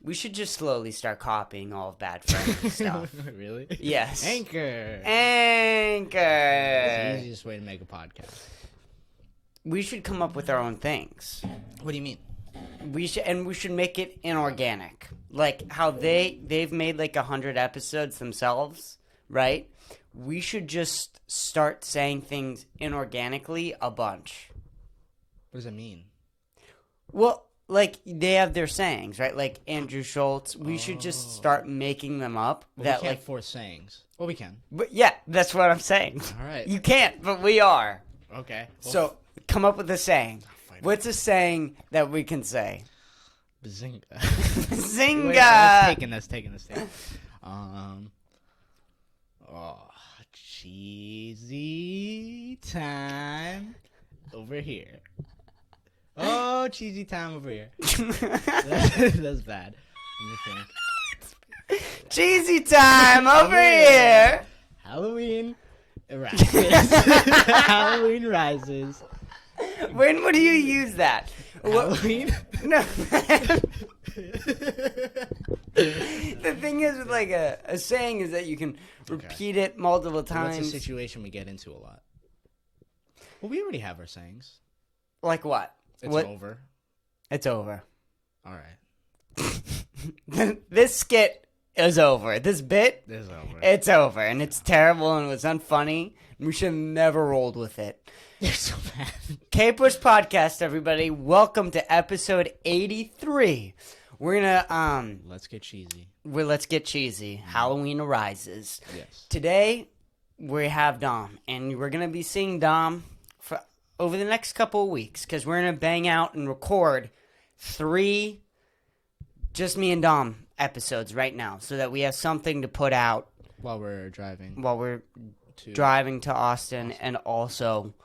We should just slowly start copying all of Bad Friends stuff. Really? Yes. Anchor. Anchor. It's the easiest way to make a podcast. We should come up with our own things. What do you mean? We should make it inorganic. Like how they've made like 100 episodes themselves, right? We should just start saying things inorganically a bunch. What does that mean? Well, like they have their sayings, right? Like Andrew Schultz. We should just start making them up. Well, that we can't like force sayings. Well, we can. But yeah, that's what I'm saying. All right. You can't, but we are. Okay. Well, So come up with a saying. fine. What's a saying that we can say? Bazinga. Zinga! Wait, that's taking this. Cheesy time over here. Oh, cheesy time over here. That's bad. Let me think. Cheesy time over here. Halloween rises. Halloween rises. When would you use that? Halloween? No. The thing is with like a saying is that you can repeat it multiple times. What's a situation we get into a lot? Well, we already have our sayings. Like what? It's over. It's over. All right. This skit is over. This bit, It's over. it's over. And it's terrible and it was unfunny. We should have never rolled with it. They're so bad. Kpush podcast, everybody. Welcome to episode 83. We're gonna Let's get cheesy. let's get cheesy. Halloween arises. Yes. Today we have Dom, and we're gonna be seeing Dom for over the next couple of weeks because we're gonna bang out and record 3 just me and Dom episodes right now, so that we have something to put out While we're driving. while we're driving to Austin, and also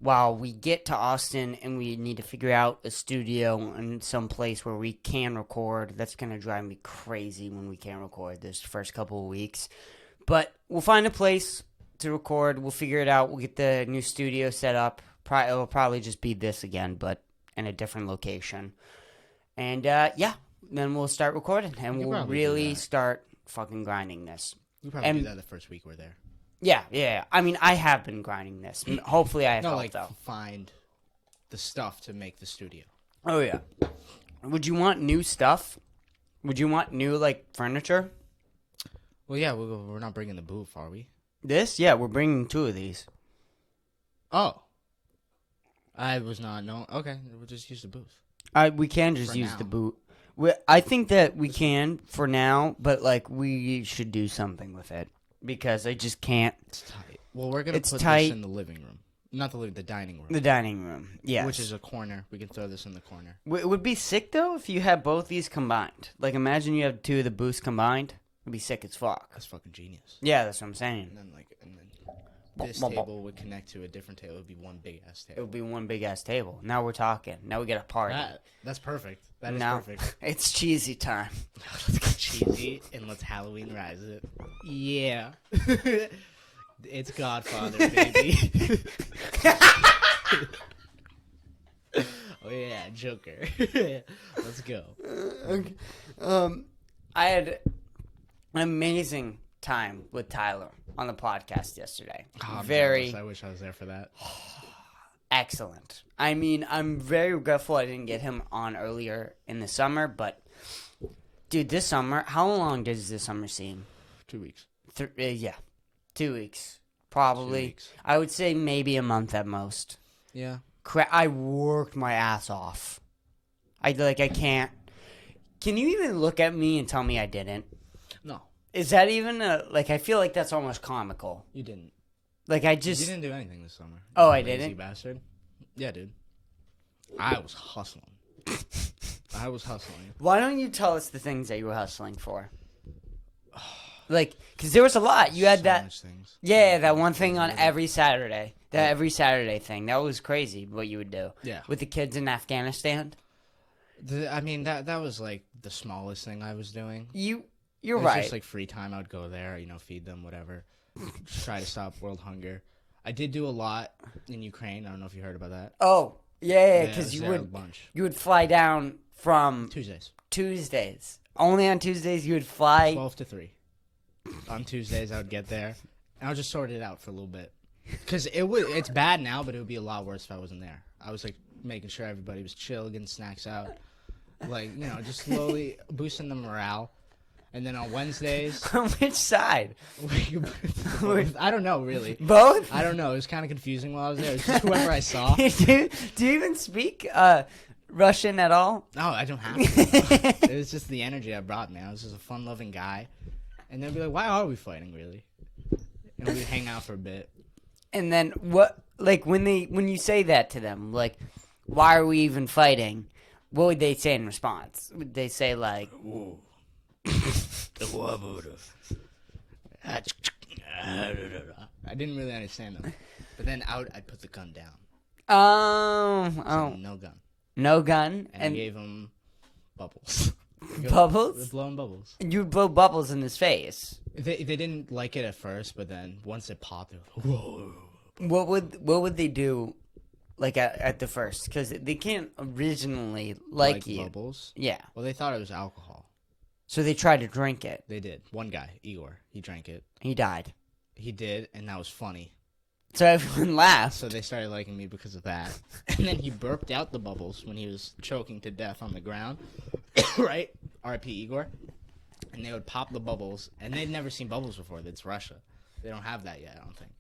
while we get to Austin and we need to figure out a studio and some place where we can record. That's going to drive me crazy when we can't record this first couple of weeks. But we'll find a place to record. We'll figure it out. We'll get the new studio set up. It'll probably just be this again, but in a different location. And yeah, then we'll start recording and we'll really start fucking grinding this. We probably do that the first week we're there. Yeah. I mean, I have been grinding this. Hopefully, I have help, though. Find the stuff to make the studio. Oh, yeah. Would you want new stuff? Would you want new, like, furniture? Well, yeah, we're not bringing the booth, are we? This? Yeah, we're bringing 2 of these. Oh. I was not known. Okay, we'll just use the booth. We can just For use now. the boot. I think that we can for now, but, like, we should do something with it. Because I just can't. It's tight. Well, we're going to put tight. this in the living room. Not the dining room. The dining room, yes. Which is a corner. We can throw this in the corner. It would be sick, though, if you had both these combined. Like, imagine you have 2 of the booths combined. It'd be sick as fuck. That's fucking genius. Yeah, that's what I'm saying. And then this table would connect to a different table. It would be one big ass It table. would be one big ass table. Now we're talking. Now we get a party. That's perfect. That is now perfect. it's cheesy time. Let's get cheesy and let's Halloween rise it. Yeah. It's Godfather, baby. Oh yeah, Joker. Let's go. Okay. I had an amazing time with Tyler on the podcast yesterday. Oh, I'm very jealous. I wish I was there for that. excellent. I mean, I'm very regretful I didn't get him on earlier in the summer, but dude, this summer, how long does this summer seem? 2 weeks. Yeah, 2 weeks. Probably. 2 weeks. I would say maybe a month at most. Yeah. I worked my ass off. I can't. Can you even look at me and tell me I didn't? No. Is that even I feel like that's almost comical. You didn't. Like, I just... You didn't do anything this summer. Oh, I Lazy didn't? bastard. Yeah, dude. I was hustling. I was hustling. Why don't you tell us the things that you were hustling for? Like, because there was a lot. You had So that... much things. Yeah, that one thing on every Saturday. That every Saturday thing. That was crazy what you would do. Yeah. With the kids in Afghanistan. I mean, that was like the smallest thing I was doing. You're It was right. just like free time. I would go there, feed them, whatever. Try to stop world hunger. I did do a lot in Ukraine. I don't know if you heard about that. Oh, Yeah, I because was you there a would bunch. you would fly down from Tuesdays, Only on Tuesdays you would fly. 12 to 3. On Tuesdays, I would get there, and I would just sort it out for a little bit. Because it's bad now, but it would be a lot worse if I wasn't there. I was, like, making sure everybody was chill, getting snacks out. Like, you know, just slowly boosting the morale. And then on Wednesdays... On which side? I don't know, really. Both? I don't know. It was kind of confusing while I was there. It was just whoever I saw. do you even speak Russian at all? No, I don't have to. It was just the energy I brought, man. I was just a fun-loving guy. And they'd be like, why are we fighting, really? And we'd hang out for a bit. And then what? Like when you say that to them, like, why are we even fighting? What would they say in response? Would they say like, "Ooh. I didn't really understand them, but then I'd put the gun down. So no gun. No gun, and I gave him bubbles. Bubbles? Blowing bubbles. You would blow bubbles in his face. They didn't like it at first, but then once it popped, they were like, whoa. What would they do, like at the first? Because they can't originally like you. Bubbles? Yeah. Well, they thought it was alcohol. So they tried to drink it. They did. One guy, Igor, he drank it. He died. He did, and that was funny. So everyone laughed. So they started liking me because of that. And then he burped out the bubbles when he was choking to death on the ground. Right? R.I.P. Igor. And they would pop the bubbles. And they'd never seen bubbles before. It's Russia. They don't have that yet, I don't think.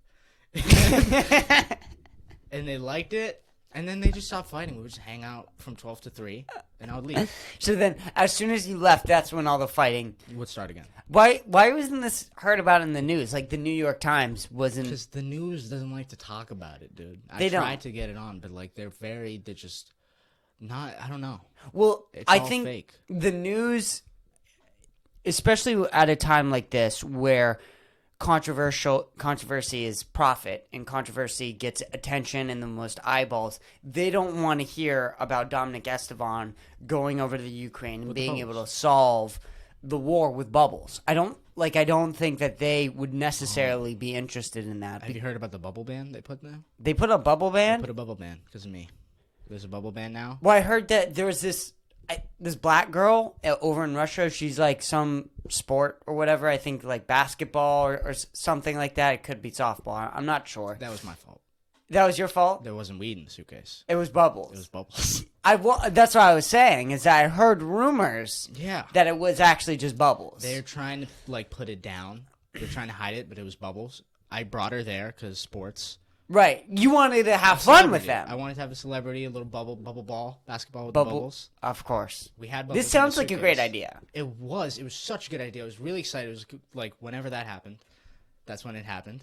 And they liked it. And then they just stopped fighting. We would just hang out from 12 to 3. And I would leave. So then, as soon as you left, that's when all the fighting would start again. Why wasn't this heard about in the news? Like the New York Times wasn't. Because the news doesn't like to talk about it, dude. They don't. I tried to get it on, but like they're just not. I don't know. Well, it's I all think fake. The news, especially at a time like this where controversy is profit and controversy gets attention and the most eyeballs, they don't want to hear about Dominic Esteban going over to the Ukraine and being able to solve the war with bubbles. I don't think that they would necessarily be interested in that. Have you heard about the bubble ban they put now? They put a bubble ban? They put a bubble ban because of me. There's a bubble ban now. Well, I heard that there was this black girl over in Russia. She's like some sport or whatever. I think like basketball or something like that. It could be softball. I'm not sure. That was my fault. That was your fault? There wasn't weed in the suitcase. It was bubbles. It was bubbles. That's what I was saying, is that I heard rumors that it was actually just bubbles. They're trying to, like, put it down. They're trying to hide it, but it was bubbles. I brought her there because sports. Right. You wanted to have fun with them. I wanted to have a celebrity, a little bubble ball, basketball with bubbles. Of course. We had bubbles. This sounds like a great idea. It was such a good idea. I was really excited. It was like whenever that happened, that's when it happened.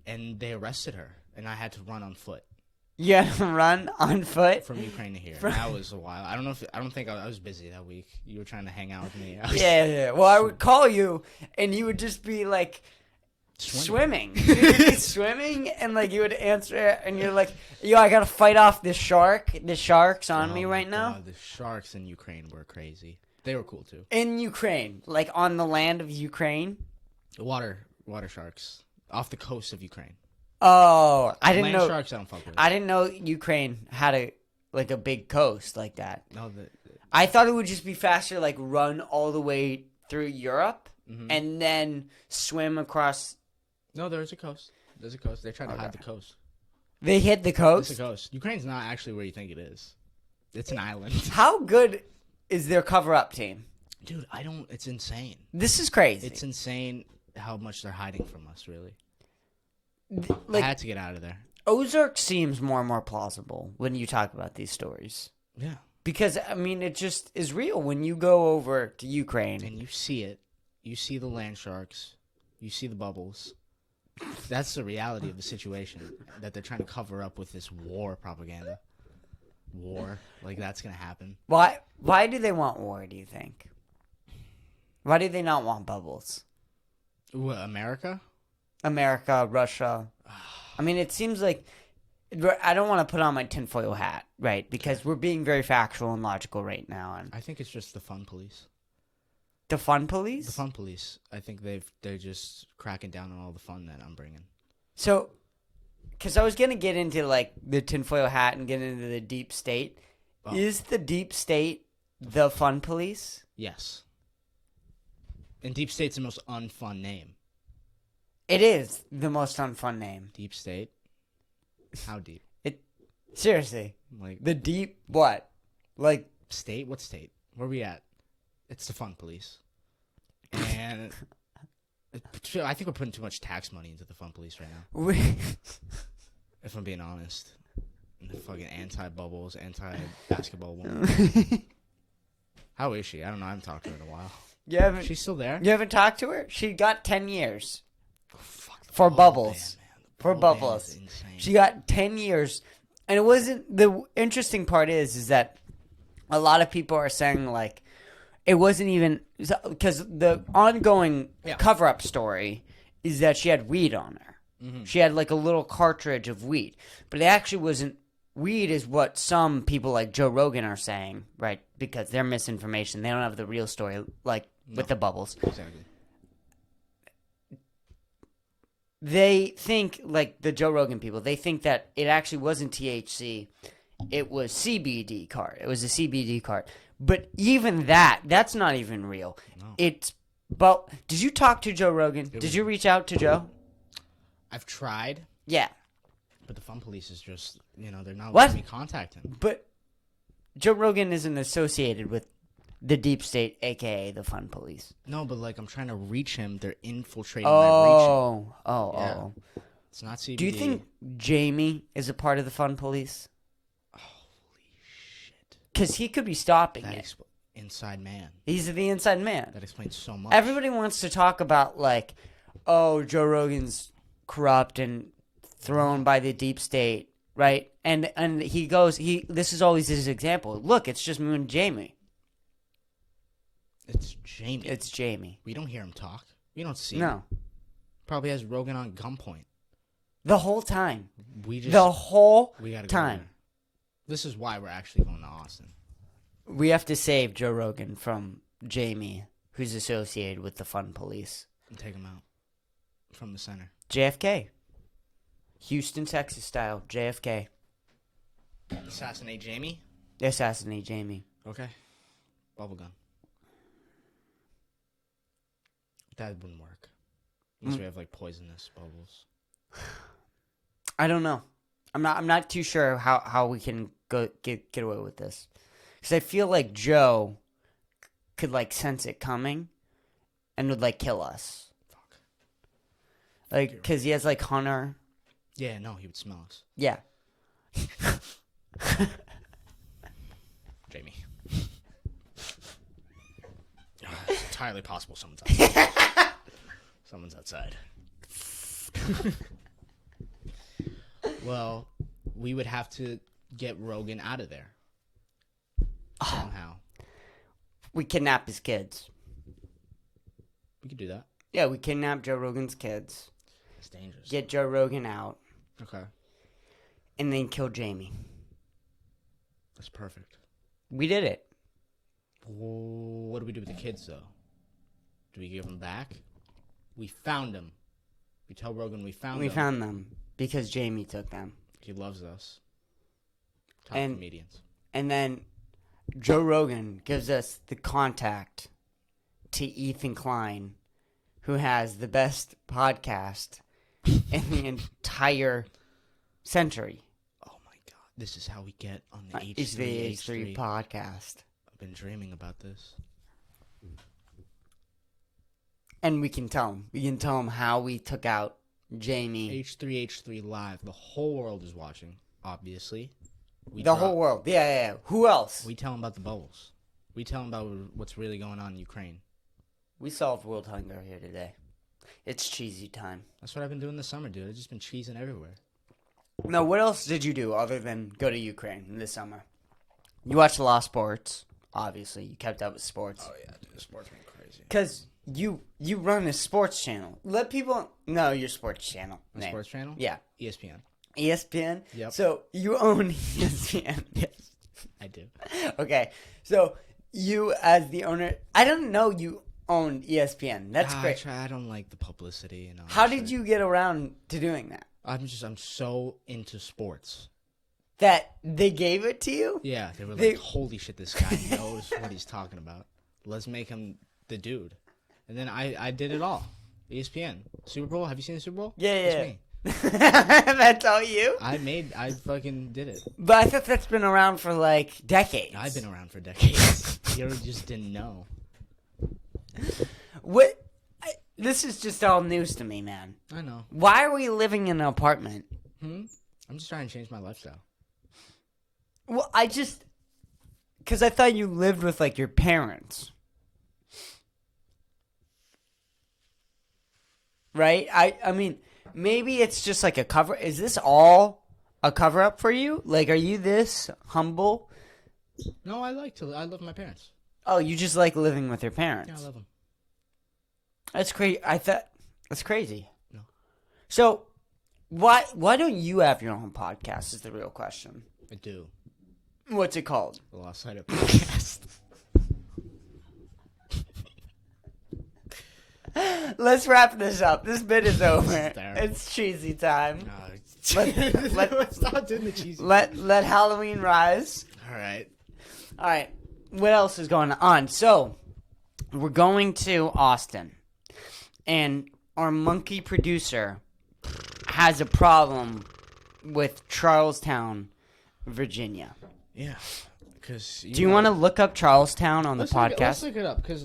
And they arrested her, and I had to run on foot. You had to run on foot? From Ukraine to here. That was a while. I don't think I was busy that week. You were trying to hang out with me. Yeah. Well, I would call you, and you would just be like, swimming. You'd be swimming, and like you would answer, and you're like, yo, I gotta fight off this shark. The shark's on me right now. God, the sharks in Ukraine were crazy. They were cool too. In Ukraine, like on the land of Ukraine. Water sharks off the coast of Ukraine. Oh, I didn't know. Land sharks, I don't fuck with. I didn't know Ukraine had a big coast like that. No, I thought it would just be faster, like run all the way through Europe and then swim across. No, there's a coast. There's a coast. They tried to hide the coast. They hit the coast? It's a coast. Ukraine's not actually where you think it is. It's an island. How good is their cover-up team? Dude, it's insane. This is crazy. It's insane how much they're hiding from us, really. Like, I had to get out of there. Ozark seems more and more plausible when you talk about these stories. Yeah. Because, I mean, it just is real when you go over to Ukraine. And you see it. You see the land sharks. You see the bubbles. That's the reality of the situation that they're trying to cover up with this war propaganda. War. Like, that's going to happen. Why do they want war, do you think? Why do they not want bubbles? What, America? America, Russia. I mean, it seems like I don't want to put on my tinfoil hat, right? Because we're being very factual and logical right now. And I think it's just the fun police. The fun police? The fun police. I think they're just cracking down on all the fun that I'm bringing. So, because I was gonna get into like the tinfoil hat and get into the deep state. Oh. Is the deep state the fun police? Yes. And Deep State's the most unfun name. It is the most unfun name. Deep State? How deep? Seriously, Like the deep what? Like state? What state? Where are we at? It's the fun police. And I think we're putting too much tax money into the fun police right now. If I'm being honest. And the fucking anti-bubbles, anti-basketball woman. How is she? I don't know. I haven't talked to her in a while. you haven't She's still there? you haven't talked to her? She got 10 years Oh, fuck, the for bubble bubbles. ban, man. The For bubble ban bubbles. is insane. She got 10 years. And it wasn't, the interesting part is that a lot of people are saying, like, it wasn't even, because the ongoing cover-up story is that she had weed on her. Mm-hmm. She had, like, a little cartridge of weed. But it actually wasn't, weed is what some people like Joe Rogan are saying, right? Because they're misinformation. They don't have the real story, like, with the bubbles. Exactly. They think, like the Joe Rogan people, they think that it actually wasn't THC. It was CBD cart. It was a CBD cart. But even that's not even real. No. It's, but did you talk to Joe Rogan? Did you reach out to Joe? I've tried, Yeah. but the fun police is just, they're not What? letting me contact him. But Joe Rogan isn't associated with the deep state, a.k.a. the fun police. No, but, like, I'm trying to reach him. They're infiltrating my region. Oh. It's not CBD. Do you think Jamie is a part of the fun police? Holy shit. Because he could be stopping That it. inside man. He's the inside man. That explains so much. Everybody wants to talk about, like, oh, Joe Rogan's corrupt and thrown by the deep state, right? And he goes, this is always his example. Look, it's just me and Jamie. It's Jamie. It's Jamie. We don't hear him talk. We don't see him. No. Probably has Rogan on gunpoint. The whole time. We just The whole we gotta go time. there. This is why we're actually going to Austin. We have to save Joe Rogan from Jamie, who's associated with the fun police. And take him out from the center. JFK. Houston, Texas style. JFK. Assassinate Jamie? Assassinate Jamie. Okay. Bubblegum. That wouldn't work. Unless we have, like, poisonous bubbles. I don't know. I'm not too sure how we can get away with this. Because I feel like Joe could, like, sense it coming and would, like, kill us. Fuck. Like, because he has, like, Hunter. Yeah, no, he would smell us. Yeah. Jamie. It's entirely possible someone's outside. Someone's outside. Well, we would have to get Rogan out of there. Somehow. We kidnap his kids. We could do that. Yeah, we kidnap Joe Rogan's kids. It's dangerous. Get Joe Rogan out. Okay. And then kill Jamie. That's perfect. We did it. What do we do with the kids, though? Do we give them back? We found them. We tell Rogan we found them. We found them because Jamie took them. He loves us. Top And- comedians. And then Joe Rogan gives us the contact to Ethan Klein, who has the best podcast in the entire century. Oh my god. This is how we get on the It's the H3 H3. podcast. I've been dreaming about this. And we can tell him. We can tell him how we took out Jamie. H3 Live. The whole world is watching, obviously. The whole world. Yeah. Who else? We tell them about the bubbles. We tell them about what's really going on in Ukraine. We solved world hunger here today. It's cheesy time. That's what I've been doing this summer, dude. I've just been cheesing everywhere. No, what else did you do other than go to Ukraine this summer? You watched a lot of sports. Obviously, you kept up with sports. Oh yeah, dude. The sports went crazy. Because you run a sports channel. Let people know your sports channel. A name. sports channel? Yeah. ESPN. ESPN? Yep. So you own ESPN. Yes. I do. Okay. So you, as the owner, I don't know you owned ESPN. That's great. I don't like the publicity and all How that did shit. you get around to doing that? I'm so into sports. That they gave it to you? Yeah, they were like, holy shit, this guy knows what he's talking about. Let's make him the dude. And then I did it all. ESPN. Super Bowl. Have you seen the Super Bowl? Yeah. That's me. That's all you? I fucking did it. But I thought that's been around for like decades. I've been around for decades. You just didn't know. This is just all news to me, man. I know. Why are we living in an apartment? I'm just trying to change my lifestyle. Well, because I thought you lived with, like, your parents. Right? I mean, maybe it's just like a cover. Is this all a cover-up for you? Like, are you this humble? No, I love my parents. Oh, you just like living with your parents? Yeah, I love them. That's crazy. That's crazy. No. So, why don't you have your own podcast is the real question. I do. What's it called? The Lost Sight of Podcast. Let's wrap this up. This bit is over. Terrible. It's cheesy time. No, let's stop doing the cheesy. Let Halloween rise. All right. What else is going on? So, we're going to Austin. And our monkey producer has a problem with Charlestown, Virginia. Yeah. Because do you want to look up Charlestown on the podcast? Let's look it up. Because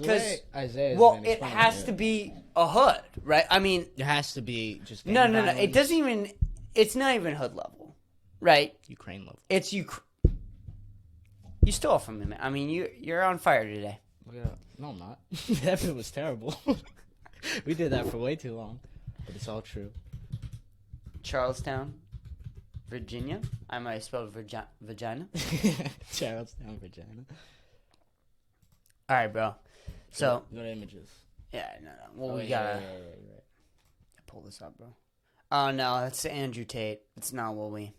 Isaiah. Well, it has to be a hood, right? I mean, it has to be just. No. It doesn't even. It's not even hood level, right? Ukraine level. It's You stole from me, man. I mean, you're on fire today. Look it up. No, I'm not. That bit was terrible. We did that for way too long, but it's all true. Charlestown, Virginia. I might have spelled vagina. Charlestown, Virginia. All right, bro. So go to images. Yeah, no. Well, we gotta pull this up, bro. Oh no, that's Andrew Tate. It's not what we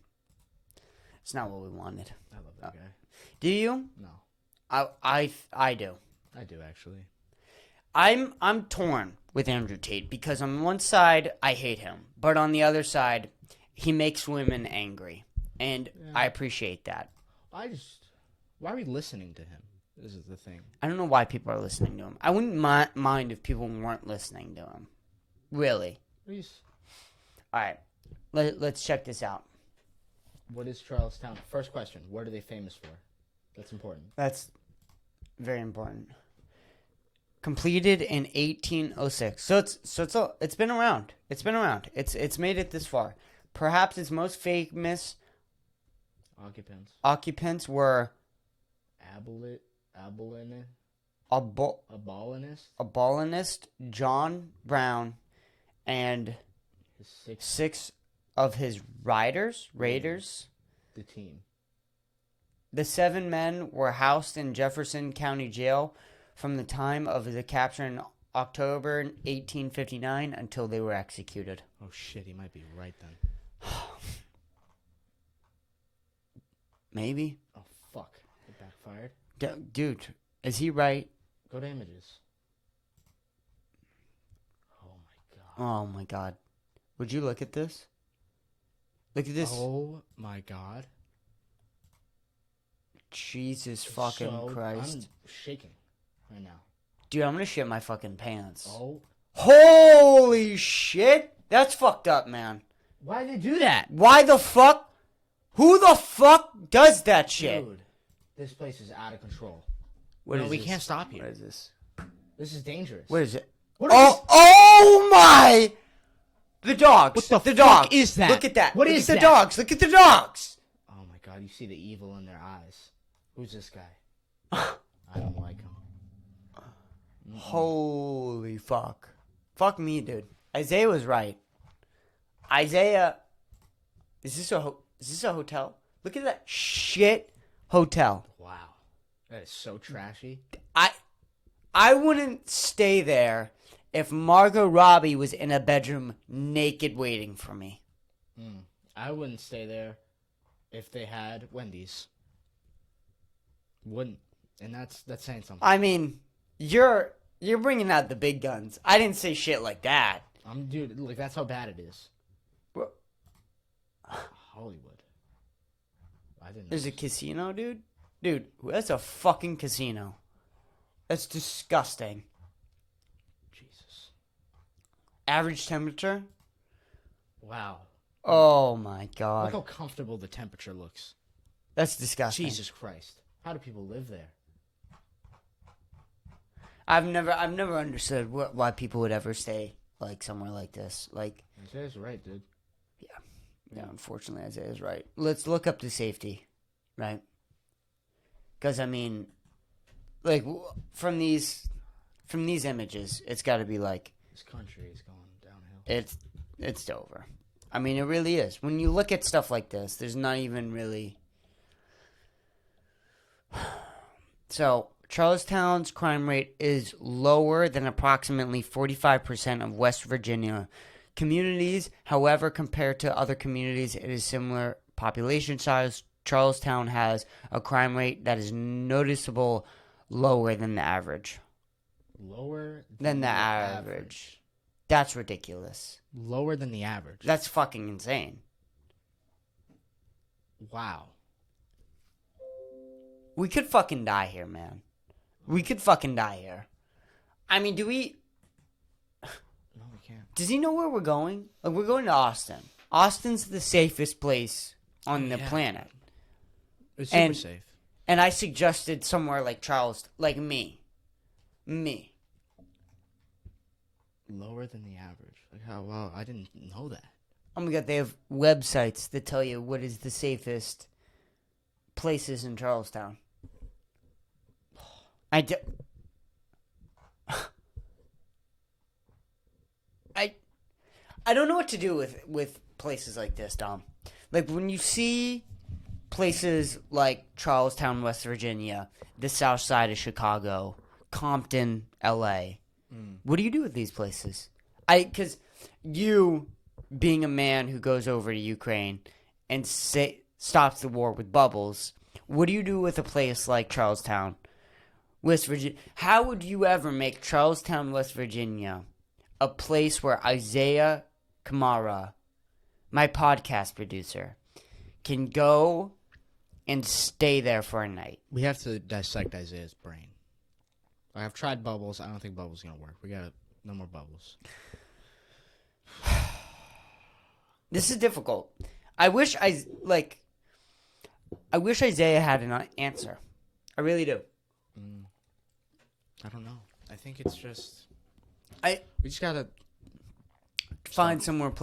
wanted. I love that guy. Do you? No. I do. I do actually. I'm torn with Andrew Tate because on one side I hate him, but on the other side he makes women angry, and I appreciate that. Why are we listening to him? This is the thing. I don't know why people are listening to him. I wouldn't mind if people weren't listening to him. Really. Please. All right, let's check this out. What is Charlestown? First question: what are they famous for? That's important. That's very important. Completed in 1806. So it's been around. It's been around. It's made it this far. Perhaps its most famous occupants were abolitionist John Brown and six of his raiders. The team. The 7 men were housed in Jefferson County Jail from the time of the capture in October 1859 until they were executed. Oh shit, he might be right then. Maybe. Oh fuck, it backfired. Dude, is he right? Go to images. Oh my god. Oh my god. Would you look at this? Look at this. Oh my god. Jesus fucking Christ. I'm shaking right now. Dude, I'm gonna shit my fucking pants. Oh. Holy shit! That's fucked up, man. Why did they do that? Why the fuck? Who the fuck does that shit? Dude, this place is out of control. We can't stop here. What is this? This is dangerous. What is it? Oh my! The dogs. What the fuck dogs. is that? Look at that. What Look is at that? the dogs. Look at the dogs. Oh my god, you see the evil in their eyes. Who's this guy? I don't like him. Holy fuck. Fuck me, dude. Isaiah was right. Isaiah, is this a hotel? Look at that shit hotel. Wow. That is so trashy. I wouldn't stay there if Margot Robbie was in a bedroom naked waiting for me. I wouldn't stay there if they had Wendy's. Wouldn't. And that's saying something. I mean, you're bringing out the big guns. I didn't say shit like that. Dude, like that's how bad it is. Hollywood. I didn't know. There's a casino, dude? Dude, that's a fucking casino. That's disgusting. Jesus. Average temperature? Wow. Oh my god. Look how comfortable the temperature looks. That's disgusting. Jesus Christ. How do people live there? I've never understood why people would ever stay like somewhere like this. Like, Isaiah's right, dude. yeah, unfortunately, Isaiah's right. Let's look up the safety, right? Because I mean, like from these images, it's got to be like This country is going downhill. it's over. I mean, it really is. When you look at stuff like this, there's not even really. So, Charlestown's crime rate is lower than approximately 45% of West Virginia communities. However, compared to other communities, it is similar population size. Charlestown has a crime rate that is noticeable lower than the average. Lower Than the average. That's ridiculous. Lower than the average. That's fucking insane. Wow. We could fucking die here, man. We could fucking die here. I mean, do we... No, we can't. Does he know where we're going? Like, we're going to Austin. Austin's the safest place on the planet. It's super safe. And I suggested somewhere like Charleston. Like me. Lower than the average. Like how? Wow, I didn't know that. Oh my god, they have websites that tell you what is the safest places in Charlestown. I don't know what to do with places like this, Dom. Like when you see places like Charlestown, West Virginia, the south side of Chicago, Compton, LA. What do you do with these places? Because you, being a man who goes over to Ukraine and stops the war with bubbles, what do you do with a place like Charlestown, West Virginia? How would you ever make Charlestown, West Virginia, a place where Isaiah Kamara, my podcast producer, can go and stay there for a night? We have to dissect Isaiah's brain. I've tried bubbles. I don't think bubbles gonna work. We gotta no more bubbles. This is difficult. I wish Isaiah had an answer. I really do. I don't know. I think it's just we just gotta find somewhere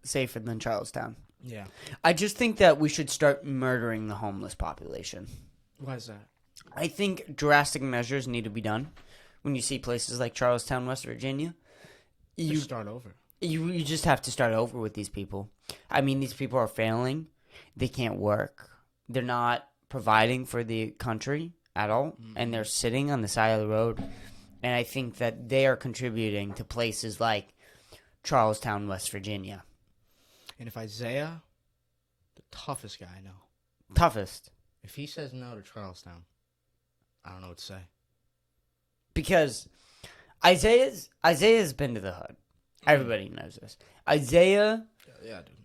safer than Charlestown. Yeah. I just think that we should start murdering the homeless population. Why is that? I think drastic measures need to be done when you see places like Charlestown, West Virginia. You start over. You just have to start over with these people. I mean, these people are failing. They can't work. They're not providing for the country at all, and they're sitting on the side of the road. And I think that they are contributing to places like Charlestown, West Virginia. And if Isaiah, the toughest guy I know, Toughest. if he says no to Charlestown, I don't know what to say. Because Isaiah's been to the hood. Everybody knows this. Isaiah Yeah, dude.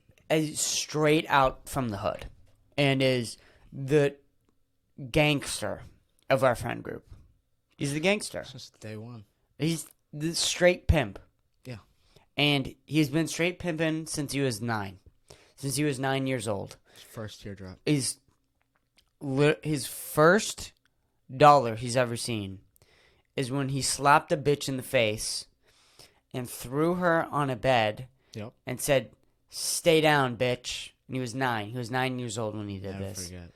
is straight out from the hood and is the gangster of our friend group. He's the gangster. Since day one. He's the straight pimp. Yeah. And he's been straight pimping since he was 9. Since he was 9 years old. His first teardrop. His first dollar he's ever seen is when he slapped a bitch in the face and threw her on a bed and said, "Stay down, bitch." And he was 9. He was 9 years old when he did Never this. forget.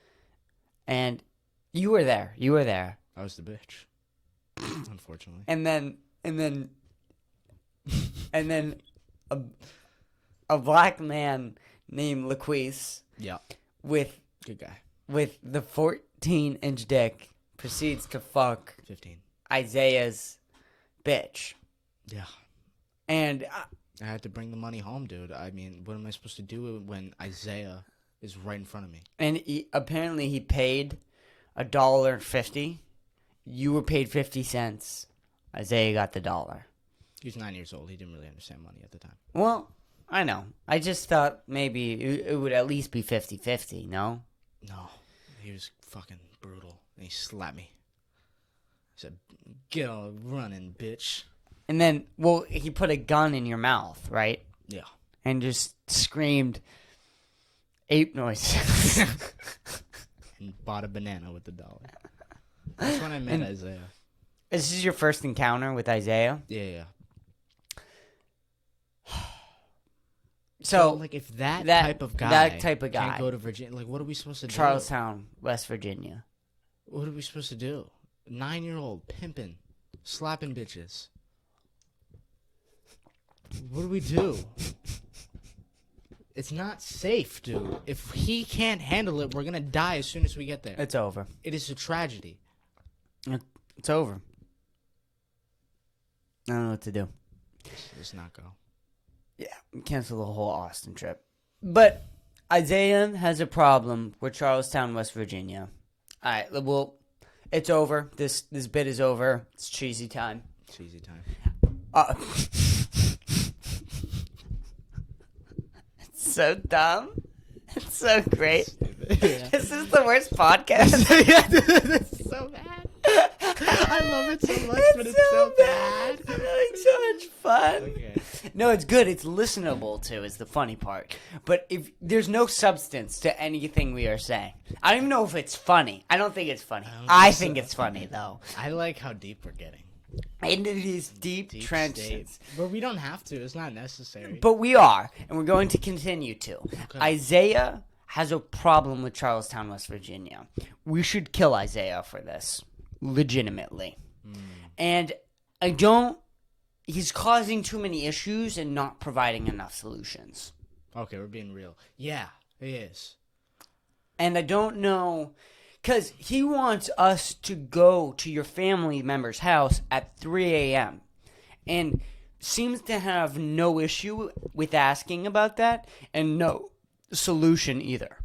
And you were there. You were there. I was the bitch. Unfortunately. And then a black man named Laquise Yeah. with Good guy. the 14-inch dick proceeds to fuck 15. Isaiah's bitch. Yeah. And I had to bring the money home, dude. I mean, what am I supposed to do when Isaiah is right in front of me? And apparently he paid $1.50. You were paid 50 cents. Isaiah got the dollar. He was 9 years old. He didn't really understand money at the time. Well, I know. I just thought maybe it would at least be 50-50, no? No, he was fucking brutal. And he slapped me. He said, "Get on running, bitch." And then, well, he put a gun in your mouth, right? Yeah. And just screamed ape noises. And bought a banana with $1. That's when I met Isaiah. This is your first encounter with Isaiah? Yeah. So, like, if that type of guy can't go to Virginia, like, what are we supposed to do? Charlestown, West Virginia. What are we supposed to do? 9-year-old pimping, slapping bitches. What do we do? It's not safe, dude. If he can't handle it, we're gonna die as soon as we get there. It's over. It is a tragedy. It's over. I don't know what to do. Just not go. Yeah, cancel the whole Austin trip. But Isaiah has a problem with Charlestown, West Virginia. All right, well, it's over. This bit is over. It's cheesy time. Cheesy time. It's so dumb. It's so great. Yeah. This is the worst podcast. It's so bad. I love it so much, but it's so bad. It's having so much fun. Okay. No, it's good. It's listenable too. Is the funny part. But if there's no substance to anything we are saying, I don't even know if it's funny. I don't think it's funny. I think it's funny though. I like how deep we're getting. Into these deep trenches. State. But we don't have to. It's not necessary. But we are, and we're going to continue to. Okay. Isaiah has a problem with Charlestown, West Virginia. We should kill Isaiah for this. Legitimately. And I don't... He's causing too many issues and not providing enough solutions. Okay, we're being real. Yeah, he is. And I don't know... Because he wants us to go to your family member's house at 3 a.m. And seems to have no issue with asking about that and no solution either.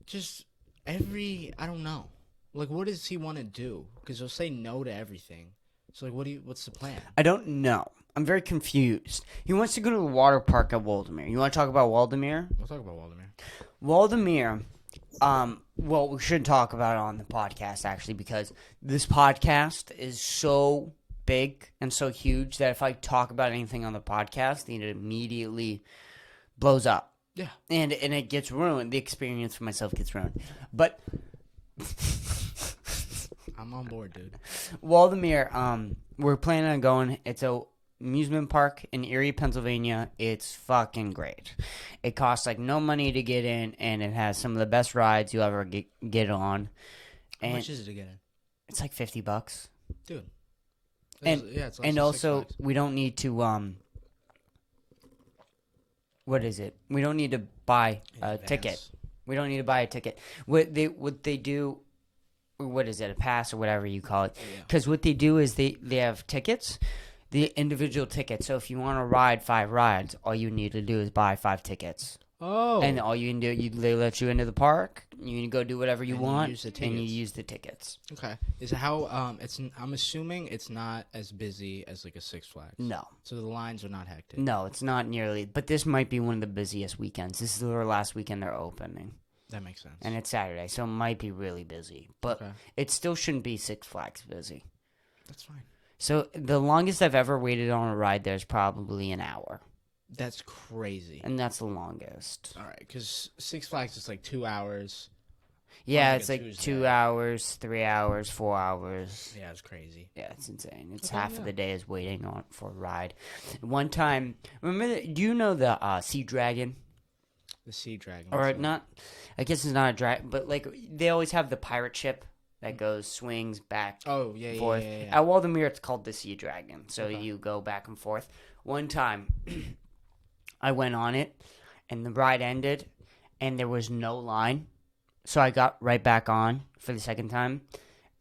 Just I don't know. Like, what does he want to do? Because he'll say no to everything. So, like, what's the plan? I don't know. I'm very confused. He wants to go to the water park at Waldemere. You want to talk about Waldemere? We'll talk about Waldemere. Waldemere... well, we should talk about it on the podcast, actually, because this podcast is so big and so huge that if I talk about anything on the podcast, it immediately blows up. Yeah. And it gets ruined. The experience for myself gets ruined. But I'm on board, dude. Waldemere, we're planning on going. It's a amusement park in Erie, Pennsylvania. It's fucking great. It costs like no money to get in, and it has some of the best rides you'll ever get on. How And much is it to get in? it's like $50, Dude. and also we don't need to what is it? We don't need to buy a ticket. We don't need to buy a ticket. What they do, what is it? A pass or whatever you call it? Because what they do is they have tickets. The individual tickets. So if you want to ride 5 rides, all you need to do is buy 5 tickets. Oh. And all you can do, they let you into the park. You can go do whatever you want, and you use the tickets. Okay. Is it how? I'm assuming it's not as busy as like a Six Flags. No. So the lines are not hectic. No, it's not nearly. But this might be one of the busiest weekends. This is their last weekend they're opening. That makes sense. And it's Saturday, so it might be really busy. But it still shouldn't be Six Flags busy. That's fine. So the longest I've ever waited on a ride there is probably an hour. That's crazy. And that's the longest. All right, because Six Flags is like 2 hours. Yeah, it's like 2 hours, 3 hours, 4 hours. Yeah, it's crazy. Yeah, it's insane. It's half of the day is waiting on for a ride. One time, do you know the Sea Dragon? The Sea Dragon. Or not, I guess it's not a dragon, but like they always have the pirate ship that swings back forth. Yeah. At Waldemere, it's called the Sea Dragon. So you go back and forth. One time, I went on it, and the ride ended, and there was no line. So I got right back on for the second time.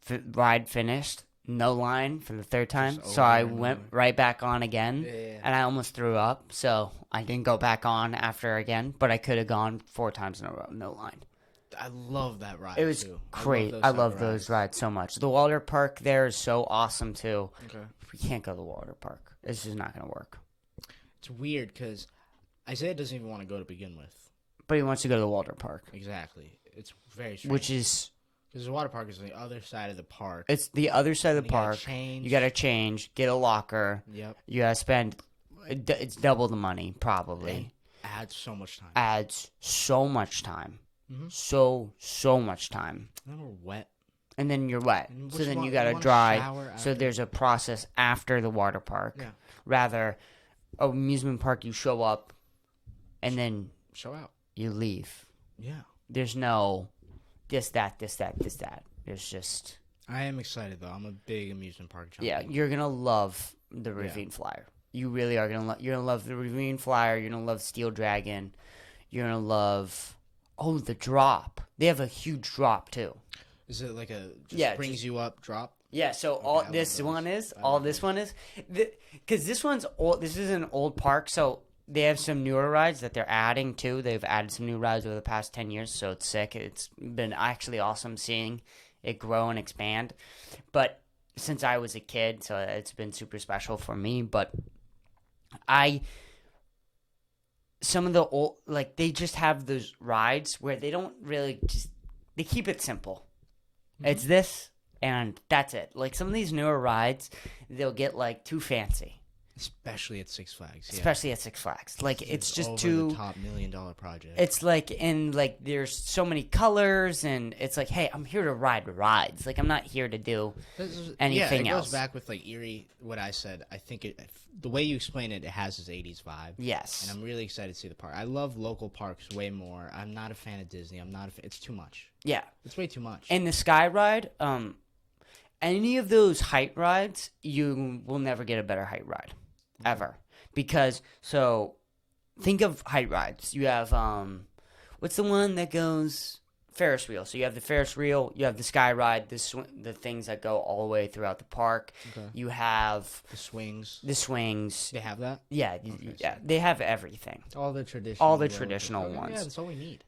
The ride finished. No line for the third time. So I went right back on again, and I almost threw up. So I didn't go back on after again, but I could have gone 4 times in a row. No line. I love that ride. It was great. I love those rides so much. The water park there is so awesome too. Okay. We can't go to the water park. It's just not going to work. It's weird because Isaiah doesn't even want to go to begin with. But he wants to go to the water park. Exactly. It's very strange. Which is... Because the water park is on the other side of the park. It's the other side of the park. You got to change, get a locker. Yep. You got to spend... It's double the money, probably. And adds so much time. Adds so much time. Mm-hmm. So much time. And then we're wet. And then you're wet. And So then you got to dry. So there's a process after the water park. Yeah. Rather, amusement park, you show up, and then... Show out. You leave. Yeah. There's no this, that. There's just... I am excited, though. I'm a big amusement park junkie. Yeah, you're going to love the Ravine Flyer. You really are going to You're going to love the Ravine Flyer. You're going to love Steel Dragon. You're going to love... Oh, the drop. They have a huge drop, too. Is it like a... brings you up drop? Yeah, so this one is... Because this one's old... This is an old park, so... They have some newer rides that they're adding, too. They've added some new rides over the past 10 years, so it's sick. It's been actually awesome seeing it grow and expand. But since I was a kid, so it's been super special for me. But some of the old... Like, they just have those rides where they don't really just... They keep it simple. Mm-hmm. It's this, and that's it. Like, some of these newer rides, they'll get, like, too fancy. Especially at Six Flags. Yeah. Especially at Six Flags. Like, it's just over too... the top $1 million project. It's like, and like, there's so many colors, and it's like, hey, I'm here to ride rides. Like, I'm not here to do anything else. It goes back with, like, Erie, what I said. I think the way you explain it, it has this 80s vibe. Yes. And I'm really excited to see the park. I love local parks way more. I'm not a fan of Disney. It's too much. Yeah. It's way too much. And the Sky Ride, any of those height rides, you will never get a better height ride. Ever. Because, so, think of height rides. You have, what's the one that goes... Ferris wheel. So you have the Ferris wheel, you have the Sky Ride, the things that go all the way throughout the park. Okay. You have... The swings. They have that? Yeah. Okay, yeah. They have everything. All the traditional ones. Yeah, that's all we need.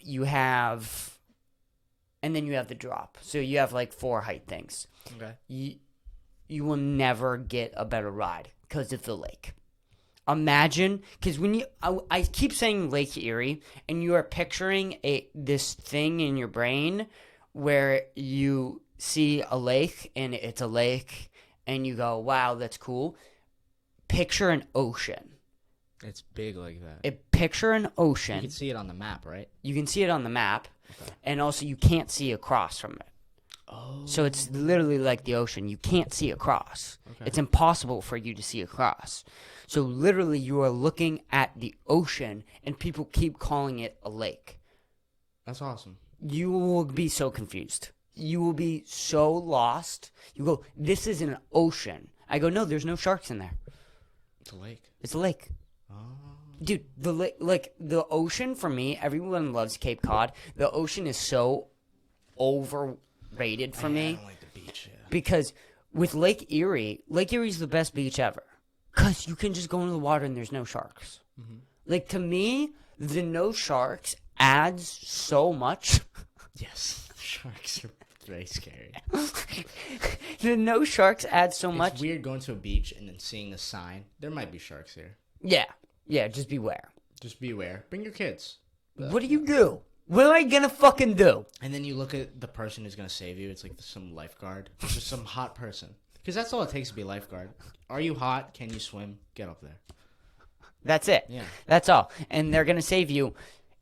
You have... And then you have the drop. So you have, like, 4 height things. Okay. You will never get a better ride because of the lake. Imagine, because when I keep saying Lake Erie, and you are picturing this thing in your brain where you see a lake, and it's a lake, and you go, wow, that's cool. Picture an ocean. It's big like that. Picture an ocean. You can see it on the map, right? You can see it on the map, okay. And also you can't see across from it. Oh. So it's literally like the ocean. You can't see across. Okay. It's impossible for you to see across. So literally you are looking at the ocean, and people keep calling it a lake. That's awesome. You will be so confused. You will be so lost. You go, this is an ocean. I go, no, there's no sharks in there. It's a lake. It's a lake. Oh. Dude, the ocean, for me, everyone loves Cape Cod. The ocean is so overrated for me. I don't like the beach, yeah. Because with Lake Erie's the best beach ever. Because you can just go into the water and there's no sharks. Mm-hmm. Like, to me, the no sharks adds so much. Yes, sharks are very scary. The no sharks adds so much. It's weird going to a beach and then seeing a sign. There might be sharks here. Yeah, just beware. Just beware. Bring your kids. What do you do? What am I gonna fucking do? And then you look at the person who's gonna save you. It's like some lifeguard. Just some hot person. Because that's all it takes to be a lifeguard. Are you hot? Can you swim? Get up there. That's it. Yeah. That's all. And they're going to save you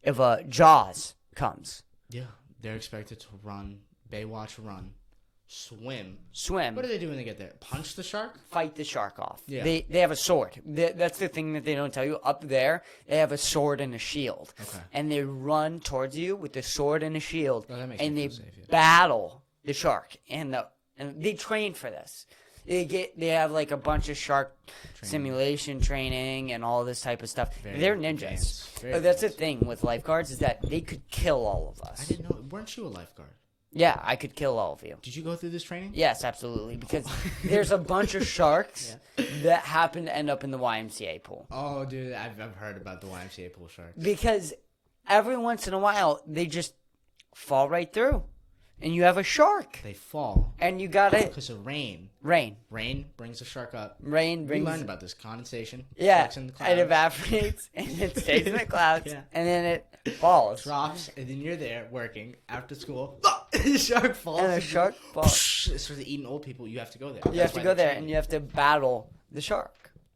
if a Jaws comes. Yeah. They're expected to run, Baywatch run, swim. What do they do when they get there? Punch the shark? Fight the shark off. Yeah. They have a sword. That's the thing that they don't tell you. Up there, they have a sword and a shield. Okay. And they run towards you with the sword and a shield. Oh, that makes and me they feel safe, yeah. battle the shark. And they train for this. They have like a bunch of shark simulation training and all this type of stuff. They're ninjas. That's the thing with lifeguards, is that they could kill all of us. I didn't know. Weren't you a lifeguard? Yeah, I could kill all of you. Did you go through this training? Yes, absolutely. Because there's a bunch of sharks that happen to end up in the YMCA pool. Oh, dude, I've heard about the YMCA pool sharks. Because every once in a while, they just fall right through. and you have a shark, They fall and you gotta because of rain. rain. Rain brings the shark up. Rain We brings learned about this condensation. yeah, Sharks in the clouds. it evaporates and it stays in the clouds, Yeah. and then it falls. Drops, and then you're there working after school. The shark falls. And the shark falls. It's for the eating old people. You have to go there. You have to go there, and you have to battle the shark.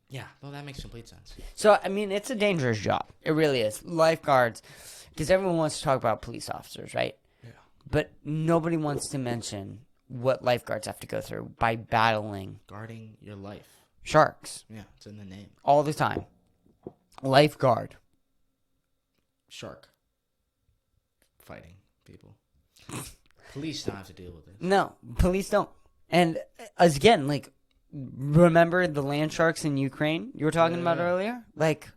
Yeah, well, that makes complete sense. So, I mean, it's a dangerous job. It really is. Lifeguards, because everyone wants to talk about police officers, right? Yeah. But nobody wants to mention what lifeguards have to go through by battling Guarding your life. sharks Yeah, it's in the name. all the time. Lifeguard. Shark. Fighting people. Police don't have to deal with it. No, police don't. And again, like, remember the land sharks in Ukraine you were talking about Yeah. earlier? Like,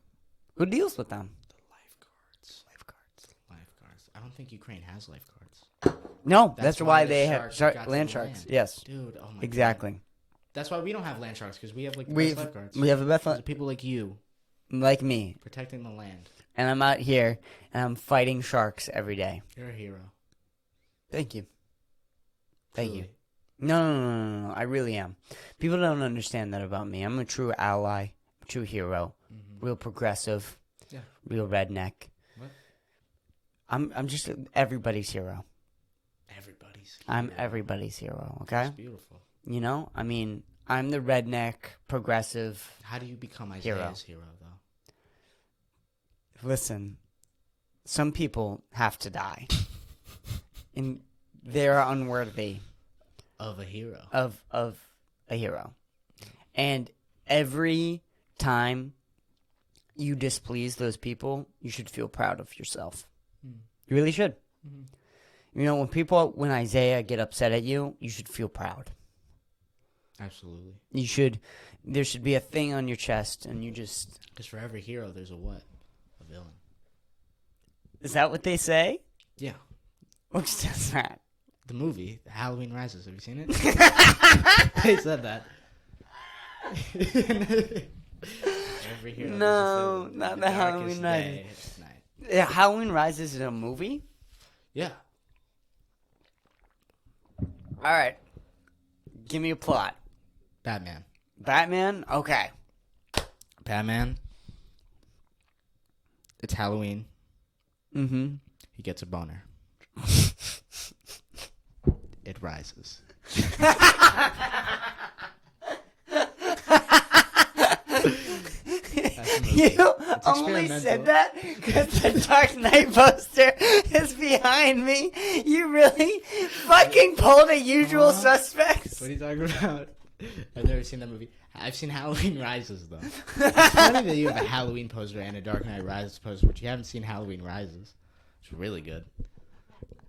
who deals with them? The lifeguards. Lifeguards. I don't think Ukraine has lifeguards. No, that's why why the they have sharks got to land the sharks. land. Yes, Dude, oh my exactly. God. That's why we don't have land sharks, because we have like the We best lifeguards. have a best Those are people like you like me, protecting the land. and I'm out here and I'm fighting sharks every day. You're a hero. Thank you. Thank you. Truly. No. I really am. People don't understand that about me. I'm a true ally, a true hero, real progressive, Yeah. real redneck. What? I'm just everybody's hero. Everybody's I'm hero. everybody's hero. Okay. That's beautiful. You know, I mean, I'm the redneck progressive. How do you become Hero. Isaiah's hero, though? Listen, some people have to die, and they're unworthy Of a hero. of a hero. And every time you displease those people, you should feel proud of yourself. You really should. You know, when Isaiah get upset at you, you should feel proud. Absolutely. There should be a thing on your chest, and you just... Because for every hero, there's a what? A villain. Is that what they say? Yeah. Which says that? The movie, Halloween Rises. Have you seen it? They said that. Every hero. No, there's a villain. not The the darkest Halloween Rises. day is night. Yeah, Halloween Rises is a movie? Yeah. All right. Give me a plot. Batman. Batman? Okay. Batman. It's Halloween. Mm-hmm. He gets a boner. It rises. You only said that because the Dark Knight poster is behind me. You really fucking pulled a Usual Suspects. What are you talking about? I've never seen that movie. I've seen Halloween Rises, though. It's funny that you have a Halloween poster and a Dark Knight Rises poster, but you haven't seen Halloween Rises. It's really good.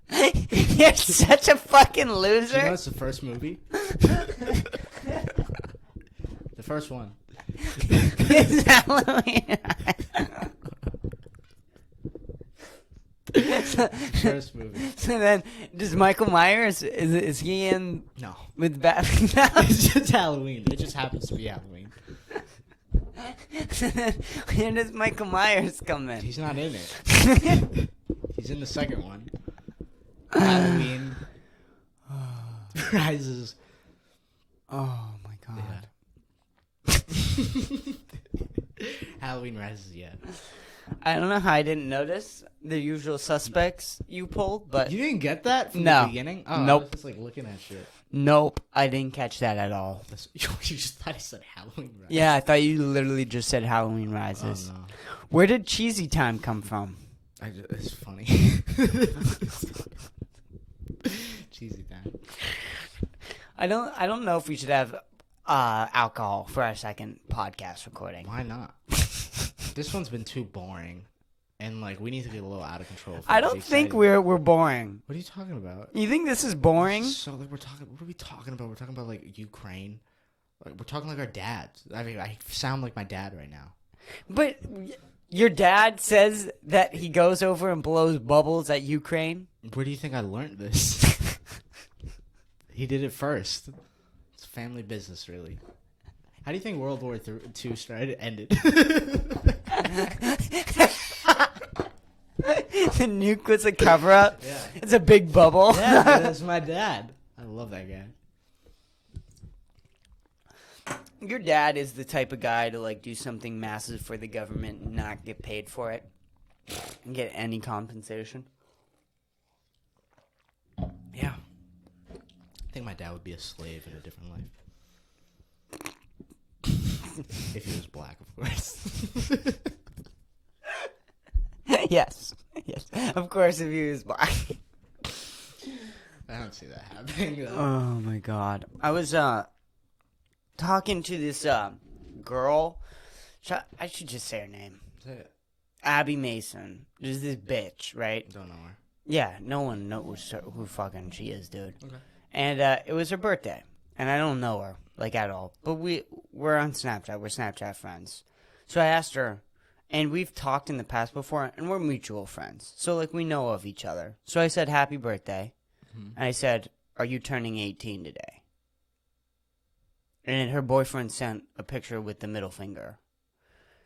You're such a fucking Do you know loser. it's the first movie? The first one. It's Halloween. First movie. So then, does Michael Myers, is he in No. with Batman? It's just Halloween. It just happens to be Halloween. Where does Michael Myers come in? He's not in it. He's in the second one. Halloween Rises. Oh my god. Halloween Rises, yeah. I don't know how I didn't notice the Usual Suspects you pulled, but You didn't get that from No. the beginning? Oh, Nope. I was just like looking at shit. nope, I didn't catch that at all. You just thought I said Halloween Rises. Yeah, I thought you literally just said Halloween Oh, Rises. no. Where did Cheesy Time come from? It's funny. Cheesy time. I don't know if we should have alcohol for our second podcast recording. Why not? This one's been too boring. And, like, we need to get a little out of control. I don't think we're boring. What are you talking about? You think this is boring? So, like, what are we talking about? We're talking about, like, Ukraine. Like, we're talking like our dads. I mean, I sound like my dad right now. But your dad says that he goes over and blows bubbles at Ukraine? Where do you think I learned this? He did it first. It's family business, really. How do you think World War II ended? The nuke was a cover up. Yeah. It's a big bubble. Yeah, that's my dad. I love that guy. Your dad is the type of guy to like do something massive for the government and not get paid for it and get any compensation. Yeah. I think my dad would be a slave in a different life. If he was black, of course. Yes. Of course, if he was black. I don't see that happening. Though. Oh my god. I was talking to this girl. I should just say her name. Say it. Abby Mason. There's this bitch, right? Don't know her. Yeah, no one knows who fucking she is, dude. Okay. And it was her birthday, and I don't know her like at all. But we're on Snapchat. We're Snapchat friends. So I asked her, and we've talked in the past before, and we're mutual friends. So like we know of each other. So I said happy birthday, and I said, "Are you turning 18 today?" And then her boyfriend sent a picture with the middle finger.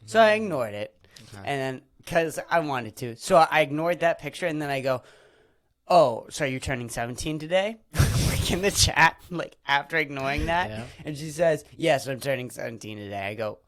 So I ignored it. Okay. And then, because I wanted to. So I ignored that picture, and then I go, "Oh, so you're turning 17 today?" Like in the chat, like after ignoring that. Yeah. And she says, "Yes, I'm turning 17 today." I go,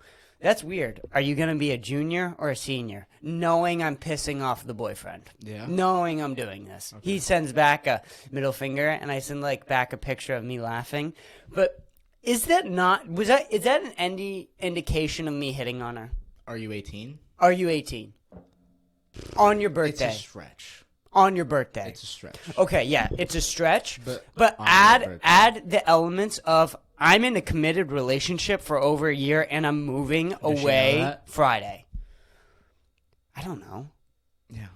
"That's weird. Are you going to be a junior or a senior?" Knowing I'm pissing off the boyfriend. Yeah. Knowing I'm doing this. Okay. He sends back a middle finger, and I send like back a picture of me laughing. But is that an indication of me hitting on her? Are you 18? Are you 18? On your birthday. It's a stretch. On your birthday. It's a stretch. Okay, yeah, it's a stretch. But on your birthday. add the elements of I'm in a committed relationship for over a year and I'm moving Does she know away that? Friday. I don't know. Yeah.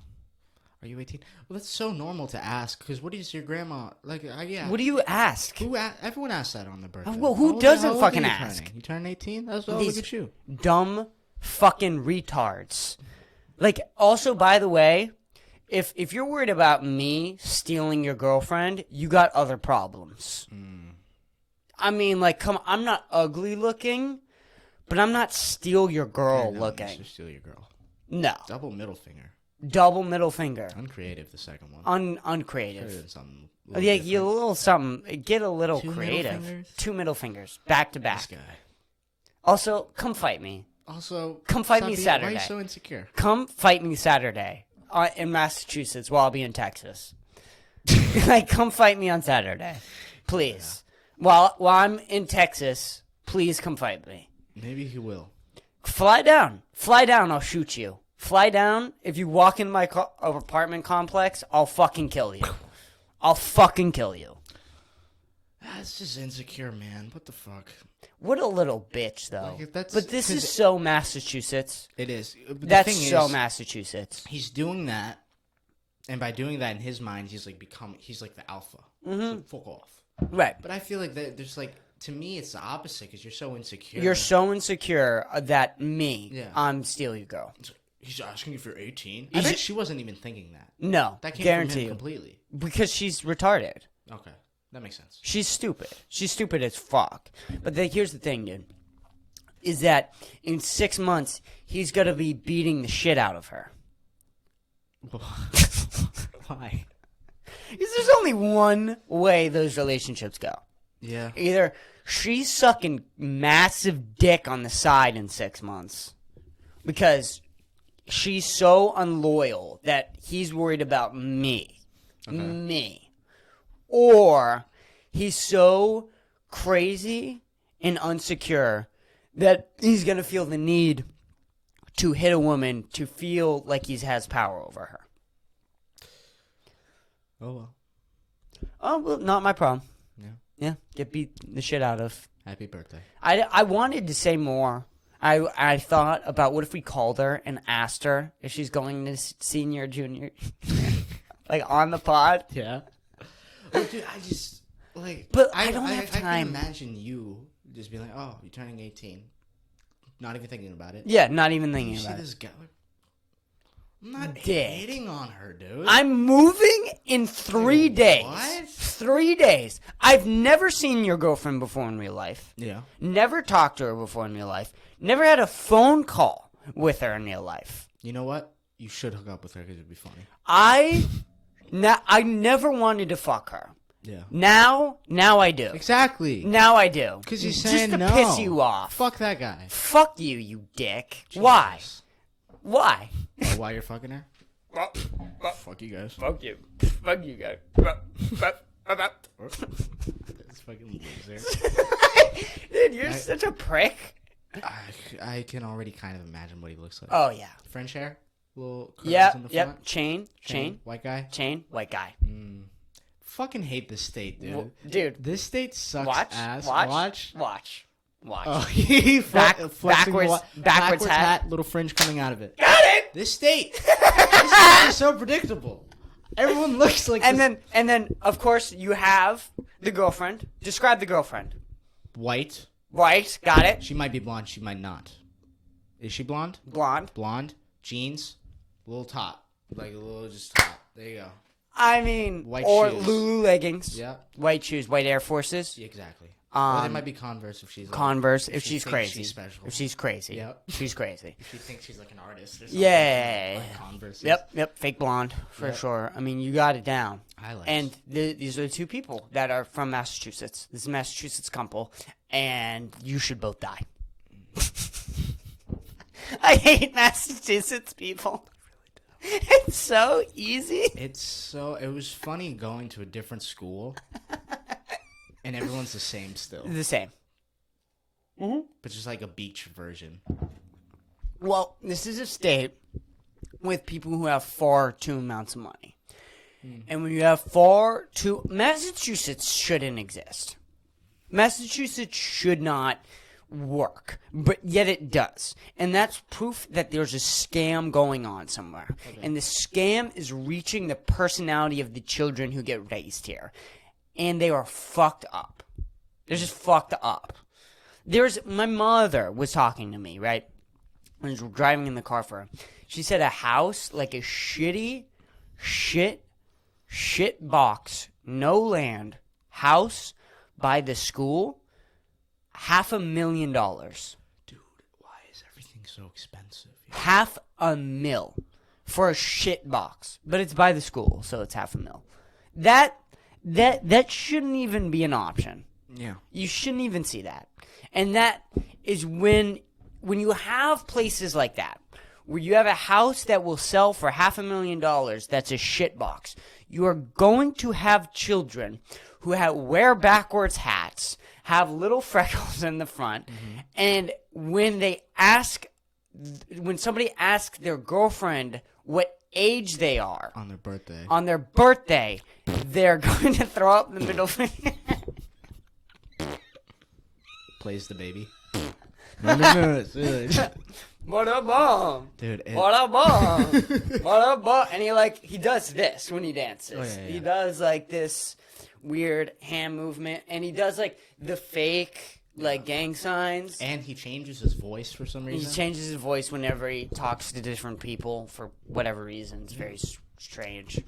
Are you 18? Well, that's so normal to ask, because what is your grandma like? Yeah. What do you ask? Everyone asks that on their birthday. Well, who How old- doesn't how old fucking are you ask? turning? You turn 18? That's all. These Look at you. dumb fucking retards. Like, also, by the way, if you're worried about me stealing your girlfriend, you got other problems. I mean, like, come on, I'm not ugly looking, but I'm not steal your girl looking. Just steal your girl. No. Double middle finger. Double middle finger. Uncreative, the second one. Uncreative. Could've been something Yeah, you a little something. Get a little Two middle creative. fingers? 2 middle fingers. Back to This back. guy. Also, come fight me. Also, Come fight stop me being- Saturday. Why are you so insecure? Come fight me Saturday in Massachusetts while I'll be in Texas. Like, come fight me on Saturday. Please. While I'm in Texas, please come fight me. Maybe he will. Fly down. Fly down, I'll shoot you. Fly down. If you walk in my apartment complex, I'll fucking kill you. I'll fucking kill you. That's just insecure, man. What the fuck? What a little bitch, though. Like, that's- But this 'cause is so Massachusetts. It is. But the That's thing so is, Massachusetts. he's doing that, and by doing that in his mind, he's like the alpha. So fuck off. Right. But I feel like there's like, to me, it's the opposite, because you're so insecure. You're so insecure that Yeah. I'm steal your girl. It's like, he's asking if you're 18. I bet she wasn't even thinking that. No, That came from guarantee him you. completely. Because she's retarded. Okay, that makes sense. She's stupid. She's stupid as fuck. But here's the thing, dude. Is that in 6 months, he's going to be beating the shit out of her. Why? Because there's only one way those relationships go. Yeah. Either she's sucking massive dick on the side in 6 months because she's so unloyal that he's worried about me. Okay. Me. Or he's so crazy and insecure that he's going to feel the need to hit a woman to feel like he has power over her. Oh, well. Oh, well, not my problem. Yeah. Yeah, get beat the shit out of. Happy birthday. I wanted to say more. I thought about what if we called her and asked her if she's going to senior, junior, like on the pod. Yeah. Well, dude, I just, like... But I don't have I time. can imagine you just being like, oh, you're turning 18. Not even thinking about it. Yeah, not even You thinking see about it. this guy... I'm not Dick. hating on her, dude. I'm moving in 3 days. What? 3 days. I've never seen your girlfriend before in real life. Yeah. Never talked to her before in real life. Never had a phone call with her in real life. You know what? You should hook up with her because it'd be funny. I never wanted to fuck her. Yeah. Now I do. Exactly. Now I do. Because he's saying just to no. piss you off. Fuck that guy. Fuck you, you dick. Jesus. Why? Why? Oh, why you're fucking her? Fuck you guys. Fuck you. Fuck you guys. This fucking loser. Dude, you're such a prick. I can already kind of imagine what he looks like. Oh yeah. French hair, little curls in the front. Chain, white guy, white guy. Fucking hate this state, dude. Well, dude, this state sucks watch, ass. Watch. Oh, he backwards hat, little fringe coming out of it. Got it. This state is so predictable. Everyone looks like. And then of course you have the girlfriend. Describe the girlfriend. White. Right, got it. She might be blonde. She might not. Is she blonde? Blonde. Blonde. Jeans. Little top. Like a little just top. There you go. I mean, white or shoes. Lulu leggings. Yeah. White shoes, white Air Forces. Yeah, exactly. Well, they might be Converse if she's like, Converse if she's crazy. She's special. If she's crazy. Yep. She's crazy. If she thinks she's like an artist or something. Yeah. Like Converse. Yep. Fake blonde for sure. I mean, you got it down. Highlights. And these are the two people that are from Massachusetts. This is a Massachusetts couple, and you should both die. I hate Massachusetts people. It's so easy. It was funny going to a different school, and everyone's the same still. The same. But just like a beach version. Well, this is a state with people who have far too amounts of money. And when you have Massachusetts shouldn't exist. Massachusetts should not work, but yet it does. And that's proof that there's a scam going on somewhere. Okay. And the scam is reaching the personality of the children who get raised here. And they are fucked up. They're just fucked up. My mother was talking to me, right? I was driving in the car for her. She said a house, like a shit box, no land, house by the school, $500,000. Dude, why is everything so expensive? $500,000 for a shit box, but it's by the school, so it's $500,000. That shouldn't even be an option. Yeah, you shouldn't even see that, and that is when you have places like that, where you have a house that will sell for $500,000 that's a shit box. You are going to have children who wear backwards hats, have little freckles in the front, and when somebody asks their girlfriend what age they are on their birthday, they're going to throw up the middle finger. Plays the baby. What a bomb, dude! What a bomb! What a bomb! And he does this when he dances. Oh, yeah. He does like this weird hand movement, and he does like the fake gang signs. And he changes his voice for some reason. He changes his voice whenever he talks to different people for whatever reason. It's very strange.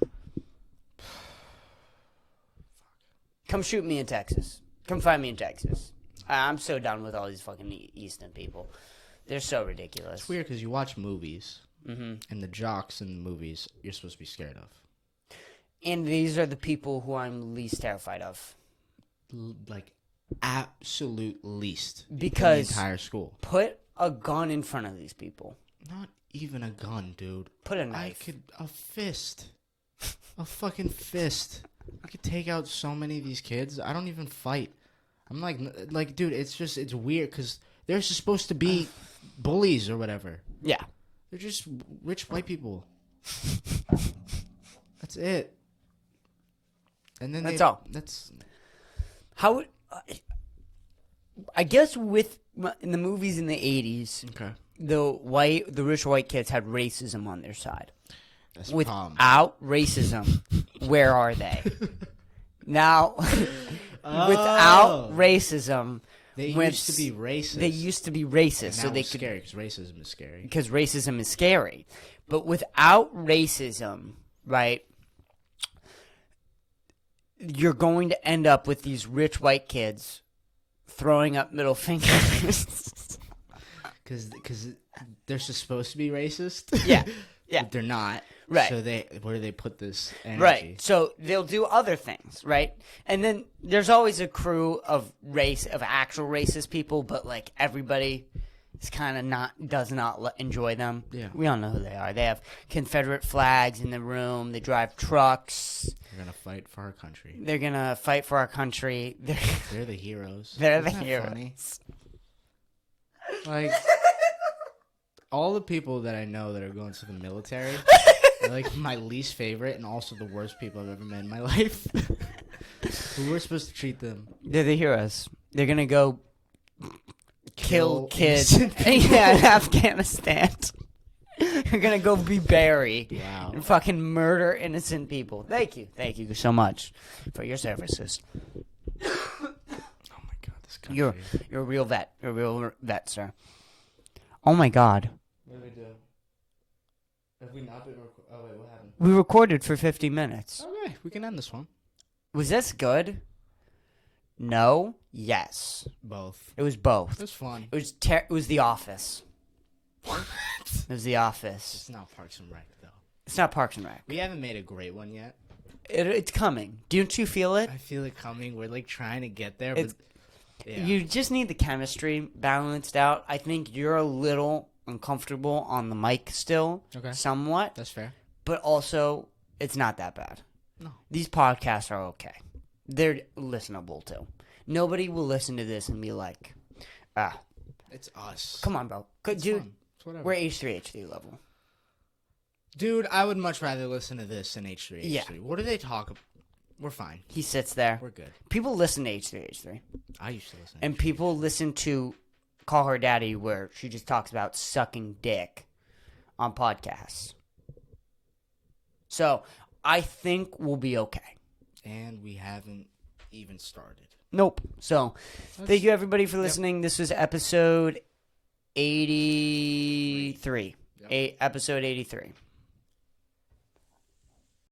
Come shoot me in Texas. Come find me in Texas. I'm so done with all these fucking Easton people. They're so ridiculous. It's weird because you watch movies, and the jocks in the movies you're supposed to be scared of. And these are the people who I'm least terrified of. Like, absolute least. Because in the entire school. Put a gun in front of these people. Not even a gun, dude. Put a knife. A fist. A fucking fist. I could take out so many of these kids. I don't even fight. I'm like, dude, it's weird because they're supposed to be bullies or whatever. Yeah. They're just rich white people. That's it. And then that's all. That's how. I guess in the movies in the 80s, okay, the rich white kids had racism on their side. That's without racism, where are they? Now, without racism, they used to be racist. They used to be racist, so they could. Scary because racism is scary. Because racism is scary, but without racism, right? You're going to end up with these rich white kids throwing up middle fingers. Because they're supposed to be racist. Yeah. Yeah. But they're not. Right. So where do they put this energy? Right. So they'll do other things, right? And then there's always a crew of actual racist people, but like everybody is kind of does not enjoy them. Yeah. We all know who they are. They have Confederate flags in the room. They drive trucks. They're gonna fight for our country. They're gonna fight for our country. They're the heroes. They're the Isn't that heroes. funny? Like all the people that I know that are going to the military are like my least favorite and also the worst people I've ever met in my life. But we're supposed to treat them. They're the heroes. They're gonna go kill kids innocent people. in Afghanistan. You're gonna go be Barry Wow. and fucking murder innocent people. Thank you so much for your services. Oh my god, this country. You're a real vet. You're a real vet, sir. Oh my god, What did we do? Have we not been oh wait, what happened? we recorded for 50 minutes. Okay, we can end this one. Was this good? No. Yes. Both. It was both. It was fun. It was The Office. What? It was The Office. It's not Parks and Rec though. It's not Parks and Rec. We haven't made a great one yet. It's coming. Don't you feel it? I feel it coming. We're like trying to get there, It's- but yeah. You just need the chemistry balanced out. I think you're a little uncomfortable on the mic still, Okay. somewhat, That's fair. but also it's not that bad. No. These podcasts are okay. They're listenable too. Nobody will listen to this and be like, It's us. come on, bro. It's Dude, fun. It's whatever. we're H3 level. Dude, I would much rather listen to this than H3. Yeah. What do they talk about? We're fine. He sits there. We're good. People listen to H3. I used to listen. And people listen to Call Her Daddy, where she just talks about sucking dick on podcasts. So I think we'll be okay. And we haven't even started. Nope. So thank you everybody for listening. This was episode 83. Yep. Episode 83.